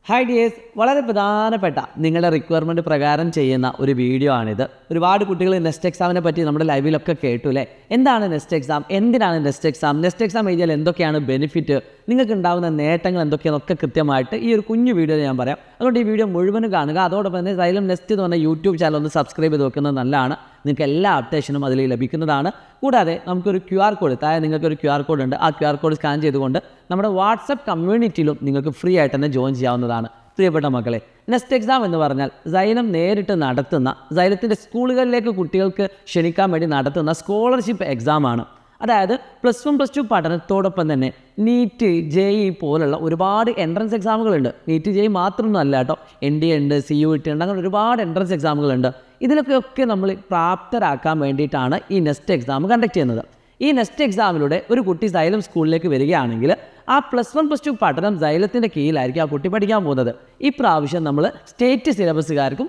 Hi dears, വളരെ പ്രധാനപ്പെട്ട നിങ്ങളുടെ റിക്വയർമെൻറ്റ് പ്രകാരം ചെയ്യുന്ന ഒരു വീഡിയോ ആണിത്. ഒരുപാട് കുട്ടികൾ നെക്സ്റ്റ് എക്സാമിനെ പറ്റി നമ്മുടെ ലൈവിലൊക്കെ കേട്ടു അല്ലേ. എന്താണ് നെക്സ്റ്റ് എക്സാം, എന്തിനാണ് നെക്സ്റ്റ് എക്സാം എഴുതിയാൽ എന്തൊക്കെയാണ് ബെനിഫിറ്റ്, നിങ്ങൾക്ക് ഉണ്ടാകുന്ന നേട്ടങ്ങൾ എന്തൊക്കെയാണെന്നൊക്കെ കൃത്യമായിട്ട് ഈ ഒരു കുഞ്ഞു വീഡിയോ ഞാൻ പറയാം. അതുകൊണ്ട് ഈ വീഡിയോ മുഴുവനും കാണുക. അതോടൊപ്പം തന്നെ സൈലം നെസ്റ്റ് എന്ന് പറഞ്ഞ യൂട്യൂബ് ചാനൽ ഒന്ന് സബ്സ്ക്രൈബ് ചെയ്ത് വെക്കുന്നത് നല്ലതാണ്. നിങ്ങൾക്ക് എല്ലാ അപ്ഡേഷനും അതിൽ ലഭിക്കുന്നതാണ്. കൂടാതെ നമുക്കൊരു QR കോഡ്, താഴെ നിങ്ങൾക്കൊരു QR കോഡ് ഉണ്ട്. ആ QR കോഡ് സ്കാൻ ചെയ്തുകൊണ്ട് നമ്മുടെ വാട്സപ്പ് കമ്മ്യൂണിറ്റിയിലും നിങ്ങൾക്ക് ഫ്രീ ആയിട്ട് തന്നെ ജോയിൻ ചെയ്യാവുന്നതാണ്. പ്രിയപ്പെട്ട മക്കളെ, നെക്സ്റ്റ് എക്സാം എന്ന് പറഞ്ഞാൽ സൈലം നേരിട്ട് നടത്തുന്ന, സൈലത്തിൻ്റെ സ്കൂളുകളിലേക്ക് കുട്ടികൾക്ക് ക്ഷണിക്കാൻ വേണ്ടി നടത്തുന്ന സ്കോളർഷിപ്പ് എക്സാമാണ്. അതായത് +1 +2 പഠനത്തോടൊപ്പം തന്നെ നീറ്റ്, JEE പോലുള്ള ഒരുപാട് എൻട്രൻസ് എക്സാമുകളുണ്ട്. നീറ്റ് JEE മാത്രമൊന്നും അല്ല കേട്ടോ, NDA ഉണ്ട്, CUET ഉണ്ട്, അങ്ങനെ ഒരുപാട് എൻട്രൻസ് എക്സാമുകളുണ്ട്. ഇതിലൊക്കെ നമ്മൾ പ്രാപ്തരാക്കാൻ വേണ്ടിയിട്ടാണ് ഈ നെക്സ്റ്റ് എക്സാം കണ്ടക്ട് ചെയ്യുന്നത്. ഈ നെക്സ്റ്റ് എക്സാമിലൂടെ ഒരു കുട്ടി സൈലം സ്കൂളിലേക്ക് വരികയാണെങ്കിൽ ആ +1 +2 പഠനം സൈലത്തിൻ്റെ കീഴിലായിരിക്കും ആ കുട്ടി പഠിക്കാൻ പോകുന്നത്. ഈ പ്രാവശ്യം നമ്മൾ സ്റ്റേറ്റ് സിലബസുകാർക്കും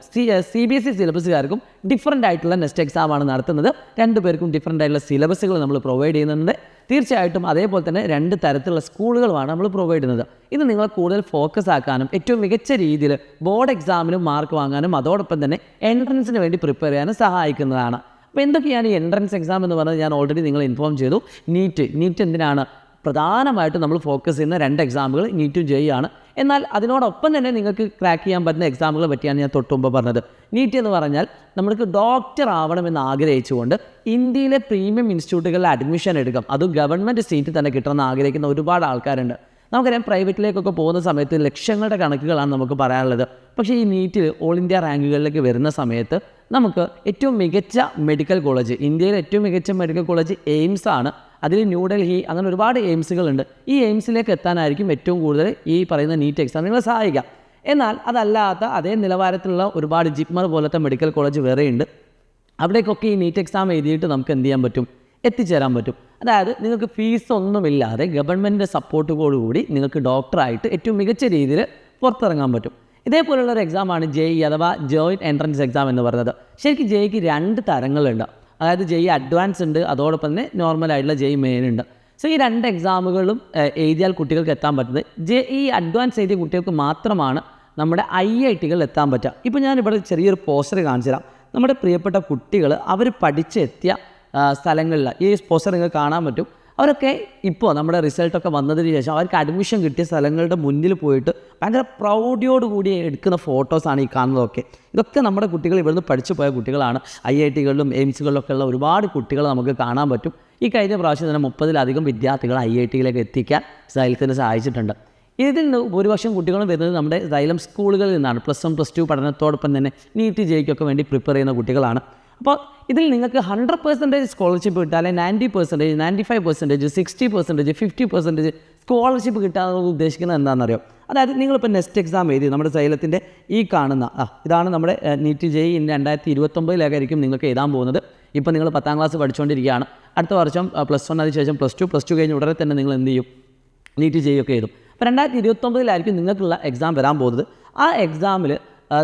CBSE സിലബസുകാർക്കും ഡിഫറൻ്റ് ആയിട്ടുള്ള നെക്സ്റ്റ് എക്സാമാണ് നടത്തുന്നത്. രണ്ടുപേർക്കും ഡിഫറൻ്റ് ആയിട്ടുള്ള സിലബസുകൾ നമ്മൾ പ്രൊവൈഡ് ചെയ്യുന്നുണ്ട്. തീർച്ചയായിട്ടും അതേപോലെ തന്നെ 2 തരത്തിലുള്ള സ്കൂളുകളുമാണ് നമ്മൾ പ്രൊവൈഡ് ചെയ്യുന്നത്. ഇത് നിങ്ങളെ കൂടുതൽ ഫോക്കസ് ആക്കാനും ഏറ്റവും മികച്ച രീതിയിൽ ബോർഡ് എക്സാമിനും മാർക്ക് വാങ്ങാനും അതോടൊപ്പം തന്നെ എൻട്രൻസിന് വേണ്ടി പ്രിപ്പയർ ചെയ്യാനും സഹായിക്കുന്നതാണ്. അപ്പോൾ എന്തൊക്കെയാണ് ഈ എൻട്രൻസ് എക്സാം എന്ന് പറഞ്ഞത് ഞാൻ ഓൾറെഡി നിങ്ങളെ ഇൻഫോം ചെയ്തു. നീറ്റ് എന്തിനാണ്? പ്രധാനമായിട്ടും നമ്മൾ ഫോക്കസ് ചെയ്യുന്ന 2 എക്സാമുകൾ നീറ്റും JEE ആണ്. എന്നാൽ അതിനോടൊപ്പം തന്നെ നിങ്ങൾക്ക് ക്രാക്ക് ചെയ്യാൻ പറ്റുന്ന എക്സാമുകളെ പറ്റിയാണ് ഞാൻ തൊട്ടുമുമ്പ് പറഞ്ഞത്. നീറ്റ് എന്ന് പറഞ്ഞാൽ നമ്മൾക്ക് ഡോക്ടർ ആവണമെന്ന് ആഗ്രഹിച്ചുകൊണ്ട് ഇന്ത്യയിലെ പ്രീമിയം ഇൻസ്റ്റിറ്റ്യൂട്ടുകളിൽ അഡ്മിഷൻ എടുക്കാം, അതും ഗവൺമെൻറ് സീറ്റ് തന്നെ കിട്ടണമെന്ന് ആഗ്രഹിക്കുന്ന ഒരുപാട് ആൾക്കാരുണ്ട്. നമുക്കറിയാം, പ്രൈവറ്റിലേക്കൊക്കെ പോകുന്ന സമയത്ത് ലക്ഷങ്ങളുടെ കണക്കുകളാണ് നമുക്ക് പറയാനുള്ളത്. പക്ഷേ ഈ നീറ്റിൽ ഓൾ ഇന്ത്യ റാങ്കുകളിലേക്ക് വരുന്ന സമയത്ത് നമുക്ക് ഏറ്റവും മികച്ച മെഡിക്കൽ കോളേജ്, ഇന്ത്യയിലെ ഏറ്റവും മികച്ച മെഡിക്കൽ കോളേജ് എയിംസ് ആണ്. അതിൽ ന്യൂഡൽഹി, അങ്ങനെ ഒരുപാട് എയിംസുകളുണ്ട്. ഈ എയിംസിലേക്ക് എത്താനായിരിക്കും ഏറ്റവും കൂടുതൽ ഈ പറയുന്ന നീറ്റ് എക്സാം നിങ്ങളെ സഹായിക്കാം. എന്നാൽ അതല്ലാത്ത അതേ നിലവാരത്തിലുള്ള ഒരുപാട് ജിപ്മർ പോലത്തെ മെഡിക്കൽ കോളേജ് വേറെയുണ്ട്. അവിടേക്കൊക്കെ ഈ നീറ്റ് എക്സാം എഴുതിയിട്ട് നമുക്ക് എന്ത് ചെയ്യാൻ പറ്റും? എത്തിച്ചേരാൻ പറ്റും. അതായത് നിങ്ങൾക്ക് ഫീസ് ഒന്നുമില്ലാതെ ഗവൺമെൻറ്റിൻ്റെ സപ്പോർട്ടോടുകൂടി നിങ്ങൾക്ക് ഡോക്ടറായിട്ട് ഏറ്റവും മികച്ച രീതിയിൽ പുറത്തിറങ്ങാൻ പറ്റും. ഇതേപോലുള്ളൊരു എക്സാമാണ് JEE അഥവാ ജോയിൻറ്റ് എൻട്രൻസ് എക്സാം എന്ന് പറയുന്നത്. ശരിക്കും JEEക്ക് 2 തരങ്ങളുണ്ട്. അതായത് JEE അഡ്വാൻസ് ഉണ്ട്, അതോടൊപ്പം തന്നെ നോർമലായിട്ടുള്ള JEE മെയിൻ ഉണ്ട്. സോ ഈ 2 എക്സാമുകളും എഴുതിയാൽ കുട്ടികൾക്ക് എത്താൻ പറ്റുന്നത് JEE അഡ്വാൻസ് എഴുതിയ കുട്ടികൾക്ക് മാത്രമാണ് നമ്മുടെ IITകളിൽ എത്താൻ പറ്റുക. ഇപ്പോൾ ഞാനിവിടെ ചെറിയൊരു പോസ്റ്റർ കാണിച്ചു തരാം. നമ്മുടെ പ്രിയപ്പെട്ട കുട്ടികൾ അവർ പഠിച്ചെത്തിയ സ്ഥലങ്ങളിൽ ഈ പോസ്റ്റർ നിങ്ങൾക്ക് കാണാൻ പറ്റും. അവരൊക്കെ ഇപ്പോൾ നമ്മുടെ റിസൾട്ടൊക്കെ വന്നതിന് ശേഷം അവർക്ക് അഡ്മിഷൻ കിട്ടിയ സ്ഥലങ്ങളുടെ മുന്നിൽ പോയിട്ട് ഭയങ്കര പ്രൗഢിയോടുകൂടി എടുക്കുന്ന ഫോട്ടോസാണ് ഈ കാണുന്നതൊക്കെ. ഇതൊക്കെ നമ്മുടെ കുട്ടികൾ ഇവിടുന്ന് പഠിച്ചു പോയ കുട്ടികളാണ്. IITകളിലും എയിംസുകളിലൊക്കെ ഉള്ള ഒരുപാട് കുട്ടികൾ നമുക്ക് കാണാൻ പറ്റും. ഈ കഴിഞ്ഞ പ്രാവശ്യം തന്നെ 30-ലധികം വിദ്യാർത്ഥികൾ IITയിലേക്ക് എത്തിക്കാൻ സൈലത്തിന് സഹായിച്ചിട്ടുണ്ട്. ഇതിൽ ഭൂരിപക്ഷം കുട്ടികളും വരുന്നത് നമ്മുടെ സൈലം സ്കൂളുകളിൽ നിന്നാണ്. +1 +2 പഠനത്തോടൊപ്പം തന്നെ നീറ്റ് JEEക്കൊക്കെ വേണ്ടി പ്രിപ്പയർ ചെയ്യുന്ന കുട്ടികളാണ്. അപ്പോൾ ഇതിൽ നിങ്ങൾക്ക് 100% സ്കോളർഷിപ്പ് കിട്ടാതെ 90%, 95%, 60%, 50% സ്കോളർഷിപ്പ് കിട്ടാതെ ഉദ്ദേശിക്കുന്നത് എന്താണെന്നറിയോ? അതായത് നിങ്ങളിപ്പോൾ നെക്സ്റ്റ് എക്സാം എഴുതി നമ്മുടെ സൈലത്തിൻ്റെ ഈ കാണുന്ന ഇതാണ് നമ്മുടെ നീറ്റ് JEE 2029 നിങ്ങൾക്ക് എഴുതാൻ പോകുന്നത്. ഇപ്പോൾ നിങ്ങൾ 10ാം ക്ലാസ് പഠിച്ചുകൊണ്ടിരിക്കുകയാണ്. അടുത്ത വർഷം +1, അതിനുശേഷം +2 കഴിഞ്ഞ് ഉടനെ തന്നെ നിങ്ങൾ എന്ത് ചെയ്യും? നീറ്റ് JEE ഒക്കെ എഴുതും. അപ്പോൾ 2029 നിങ്ങൾക്കുള്ള എക്സാം വരാൻ പോകുന്നത്. ആ എക്സാമിൽ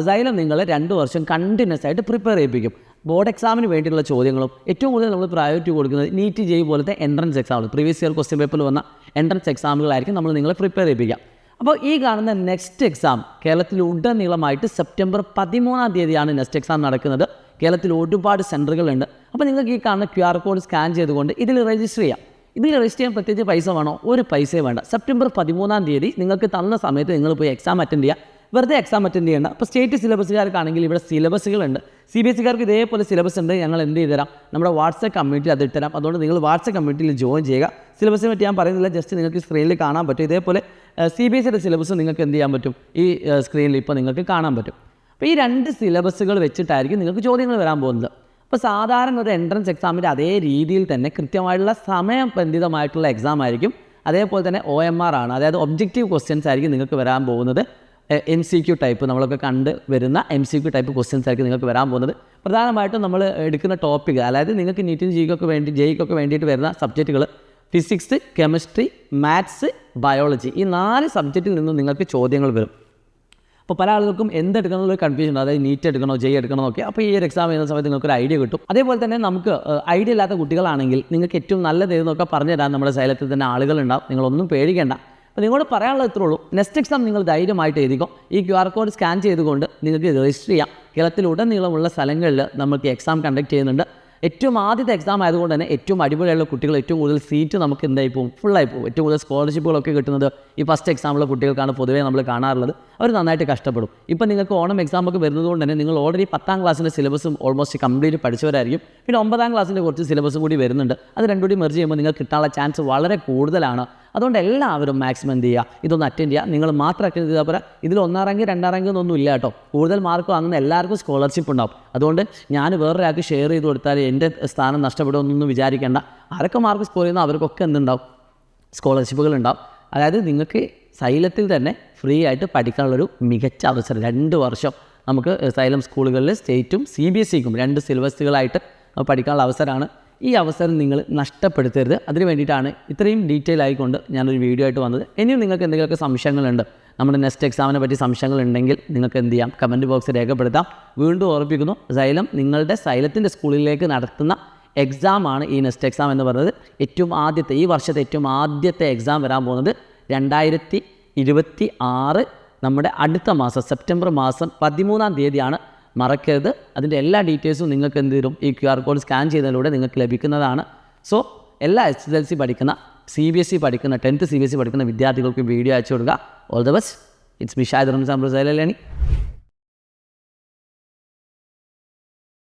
സൈലം നിങ്ങൾ 2 വർഷം കണ്ടിന്യൂസ് ആയിട്ട് പ്രിപ്പയർ ചെയ്യിപ്പിക്കും. ബോർഡ് എക്സാമിന് വേണ്ടിയിട്ടുള്ള ചോദ്യങ്ങളും ഏറ്റവും കൂടുതൽ നമ്മൾ പ്രയോറിറ്റി കൊടുക്കുന്നത് നീറ്റ് JEE പോലത്തെ എൻട്രൻസ് എക്സാമുകൾ, പ്രീവിയസ് ഇയർ ക്വസ്റ്റ്യൻ പേപ്പറിൽ വന്ന എൻട്രൻസ് എക്സാമുകളായിരിക്കും നമ്മൾ നിങ്ങളെ പ്രിപ്പയർ ചെയ്യിപ്പിക്കുക. അപ്പോൾ ഈ കാണുന്ന നെക്സ്റ്റ് എക്സാം കേരളത്തിലുടനീളമായിട്ട് സെപ്റ്റംബർ 13 നെക്സ്റ്റ് എക്സാം നടക്കുന്നത്. കേരളത്തിൽ ഒരുപാട് സെൻറ്ററുകളുണ്ട്. അപ്പോൾ നിങ്ങൾക്ക് ഈ കാണുന്ന QR കോഡ് സ്കാൻ ചെയ്തുകൊണ്ട് ഇതിൽ രജിസ്റ്റർ ചെയ്യാം. ഇതിൽ രജിസ്റ്റർ ചെയ്യാൻ പ്രത്യേകിച്ച് പൈസ വേണോ? ഒരു പൈസയും വേണ്ട. സെപ്റ്റംബർ 13 നിങ്ങൾക്ക് തന്ന സമയത്ത് നിങ്ങൾ പോയി എക്സാം അറ്റൻഡ് ചെയ്യുക. വെറുതെ എക്സാം അറ്റൻഡ് ചെയ്യേണ്ട. അപ്പോൾ സ്റ്റേറ്റ് സിലബസുകാർക്കാണെങ്കിൽ ഇവിടെ സിലബസുകളുണ്ട്. CBSEക്കാർക്ക് ഇതേപോലെ സിലബസ് ഉണ്ട്. ഞങ്ങൾ എന്ത് ചെയ്തുതരാം? നമ്മുടെ വാട്സപ്പ് കമ്മ്യൂണിറ്റിയിൽ അത് ഇട്ടുതരാം. അതുകൊണ്ട് നിങ്ങൾ വാട്സപ്പ് കമ്മ്യൂണിറ്റിയിൽ ജോയിൻ ചെയ്യുക. സിലബസിനെ പറ്റി ഞാൻ പറയുന്നില്ല, ജസ്റ്റ് നിങ്ങൾക്ക് സ്ക്രീനിൽ കാണാൻ പറ്റും. ഇതേപോലെ CBSEയുടെ സിലബസ് നിങ്ങൾക്ക് എന്ത് ചെയ്യാൻ പറ്റും? ഈ സ്ക്രീനിൽ ഇപ്പോൾ നിങ്ങൾക്ക് കാണാൻ പറ്റും. അപ്പോൾ ഈ 2 സിലബസുകൾ വെച്ചിട്ടായിരിക്കും നിങ്ങൾക്ക് ചോദ്യങ്ങൾ വരാൻ പോകുന്നത്. അപ്പോൾ സാധാരണ ഒരു എൻട്രൻസ് എക്സാമിൻ്റെ അതേ രീതിയിൽ തന്നെ കൃത്യമായിട്ടുള്ള സമയബന്ധിതമായിട്ടുള്ള എക്സാം ആയിരിക്കും. അതേപോലെ തന്നെ OMR ആണ്, അതായത് ഒബ്ജക്റ്റീവ് ക്വസ്റ്റ്യൻസ് ആയിരിക്കും നിങ്ങൾക്ക് വരാൻ പോകുന്നത്. MCQ ടൈപ്പ് നമ്മളൊക്കെ കണ്ട് വരുന്ന MCQ ടൈപ്പ് ക്വസ്റ്റ്യൻസ് ആയിരിക്കും നിങ്ങൾക്ക് വരാൻ പോകുന്നത്. പ്രധാനമായിട്ടും നമ്മൾ എടുക്കുന്ന ടോപ്പിക്, അതായത് നിങ്ങൾക്ക് നീറ്റിന് JEEക്കൊക്കെ വേണ്ടിയിട്ട് വരുന്ന സബ്ജക്റ്റുകൾ ഫിസിക്സ്, കെമിസ്ട്രി, മാത്സ്, ബയോളജി, ഈ 4 സബ്ജക്റ്റിൽ നിന്നും നിങ്ങൾക്ക് ചോദ്യങ്ങൾ വരും. അപ്പോൾ പല ആളുകൾക്കും എന്തെടുക്കണമെന്നുള്ള കൺഫ്യൂഷൻ ഉണ്ട്. അതായത് നീറ്റ് എടുക്കണോ JEE എടുക്കണോ ഒക്കെ. അപ്പോൾ ഈ ഒരു എക്സാം ചെയ്യുന്ന സമയത്ത് നിങ്ങൾക്കൊരു ഐഡിയ കിട്ടും. അതേപോലെ തന്നെ നമുക്ക് ഐഡിയ ഇല്ലാത്ത കുട്ടികളാണെങ്കിൽ നിങ്ങൾക്ക് ഏറ്റവും നല്ലത് ഏതെന്നൊക്കെ പറഞ്ഞു തരാൻ നമ്മുടെ സൈലത്തിൽ തന്നെ ആളുകളുണ്ടാവും. നിങ്ങളൊന്നും പേടിക്കേണ്ട. അപ്പോൾ നിങ്ങളോട് പറയാനുള്ളത് ഇത്രേ ഉള്ളൂ. നെക്സ്റ്റ് എക്സാം നിങ്ങൾ ധൈര്യമായിട്ട് എഴുതിക്കോ. ഈ QR കോഡ് സ്കാൻ ചെയ്തുകൊണ്ട് നിങ്ങൾക്ക് രജിസ്റ്റർ ചെയ്യാം. കേരളത്തിലുടനീളമുള്ള സ്ഥലങ്ങളിൽ നമുക്ക് എക്സാം കണ്ടക്ട് ചെയ്യുന്നുണ്ട്. ഏറ്റവും ആദ്യത്തെ എക്സാം ആയതുകൊണ്ട് തന്നെ ഏറ്റവും അടിപൊളിയുള്ള കുട്ടികൾ, ഏറ്റവും കൂടുതൽ സീറ്റ് നമുക്ക് എന്തായി പോകും, ഫുള്ളായി പോകും. ഏറ്റവും കൂടുതൽ സ്കോളർഷിപ്പുകളൊക്കെ കിട്ടുന്നത് ഈ ഫസ്റ്റ് എക്സാമിലെ കുട്ടികൾക്കാണ് പൊതുവേ നമ്മൾ കാണാറുള്ളത്. അവർ നന്നായിട്ട് കഷ്ടപ്പെടും. ഇപ്പം നിങ്ങൾക്ക് ഓണം എക്സാമൊക്കെ വരുന്നതുകൊണ്ട് തന്നെ നിങ്ങൾ ഓൾറെഡി 10ാം ക്ലാസ്സിൻ്റെ സിലബസും ഓൾമോസ്റ്റ് കംപ്ലീറ്റ് പഠിച്ചവരായിരിക്കും. പിന്നെ 9ാം ക്ലാസ്സിൻ്റെ കുറച്ച് സിലബസും കൂടി വരുന്നുണ്ട്. അത് രണ്ടും കൂടി മെർജ് ചെയ്യുമ്പോൾ നിങ്ങൾക്ക് കിട്ടാനുള്ള ചാൻസ് വളരെ കൂടുതലാണ്. അതുകൊണ്ട് എല്ലാവരും മാക്സിമം എന്ത് ചെയ്യുക, ഇതൊന്ന് അറ്റൻഡ് ചെയ്യുക. നിങ്ങൾ മാത്രം അറ്റൻഡ് ചെയ്താൽ പോരാ. ഇതിൽ 1ാം റാങ്ക് 2ാം റാങ്ക് എന്നൊന്നും ഇല്ല കേട്ടോ. കൂടുതൽ മാർക്ക് വാങ്ങുന്ന എല്ലാവർക്കും സ്കോളർഷിപ്പ് ഉണ്ടാവും. അതുകൊണ്ട് ഞാൻ വേറൊരാൾക്ക് ഷെയർ ചെയ്ത് കൊടുത്താൽ എൻ്റെ സ്ഥാനം നഷ്ടപ്പെടുമെന്നൊന്നും വിചാരിക്കേണ്ട. ആരൊക്കെ മാർക്ക് സ്കോർ ചെയ്യുന്നോ അവർക്കൊക്കെ എന്തുണ്ടാവും, സ്കോളർഷിപ്പുകൾ ഉണ്ടാവും. അതായത് നിങ്ങൾക്ക് സൈലത്തിൽ തന്നെ ഫ്രീ ആയിട്ട് പഠിക്കാനുള്ളൊരു മികച്ച അവസരം. 2 വർഷം നമുക്ക് സൈലം സ്കൂളുകളിൽ സ്റ്റേറ്റും CBSEക്കും 2 സിലബസുകളായിട്ട് പഠിക്കാനുള്ള അവസരമാണ്. ഈ അവസരം നിങ്ങൾ നഷ്ടപ്പെടുത്തരുത്. അതിന് വേണ്ടിയിട്ടാണ് ഇത്രയും ഡീറ്റെയിൽ ആയിക്കൊണ്ട് ഞാനൊരു വീഡിയോ ആയിട്ട് വന്നത്. ഇനിയും നിങ്ങൾക്ക് എന്തെങ്കിലുമൊക്കെ സംശയങ്ങളുണ്ട്, നമ്മുടെ നെക്സ്റ്റ് എക്സാമിനെ പറ്റി സംശയങ്ങളുണ്ടെങ്കിൽ നിങ്ങൾക്ക് എന്ത് ചെയ്യാം, കമൻറ്റ് ബോക്സിൽ രേഖപ്പെടുത്താം. വീണ്ടും ഓർപ്പിക്കുന്നു, നിങ്ങളുടെ സൈലത്തിൻ്റെ സ്കൂളിലേക്ക് നടത്തുന്ന എക്സാമാണ് ഈ നെക്സ്റ്റ് എക്സാം എന്ന് പറയുന്നത്. ഈ വർഷത്തെ ഏറ്റവും ആദ്യത്തെ എക്സാം വരാൻ പോകുന്നത് 2026 നമ്മുടെ അടുത്ത മാസം സെപ്റ്റംബർ മാസം 13ാം തീയതിയാണ്. മറക്കരുത്. അതിൻ്റെ എല്ലാ ഡീറ്റെയിൽസും നിങ്ങൾക്ക് എന്ത് തരും, ഈ QR കോഡ് സ്കാൻ ചെയ്യുന്നതിലൂടെ നിങ്ങൾക്ക് ലഭിക്കുന്നതാണ്. സോ എല്ലാ SSLC പഠിക്കുന്ന, CBSE പഠിക്കുന്ന, 10th CBSE പഠിക്കുന്ന വിദ്യാർത്ഥികൾക്ക് വീഡിയോ അയച്ചു കൊടുക്കുക. All the best. It's me Shahid Ramzan.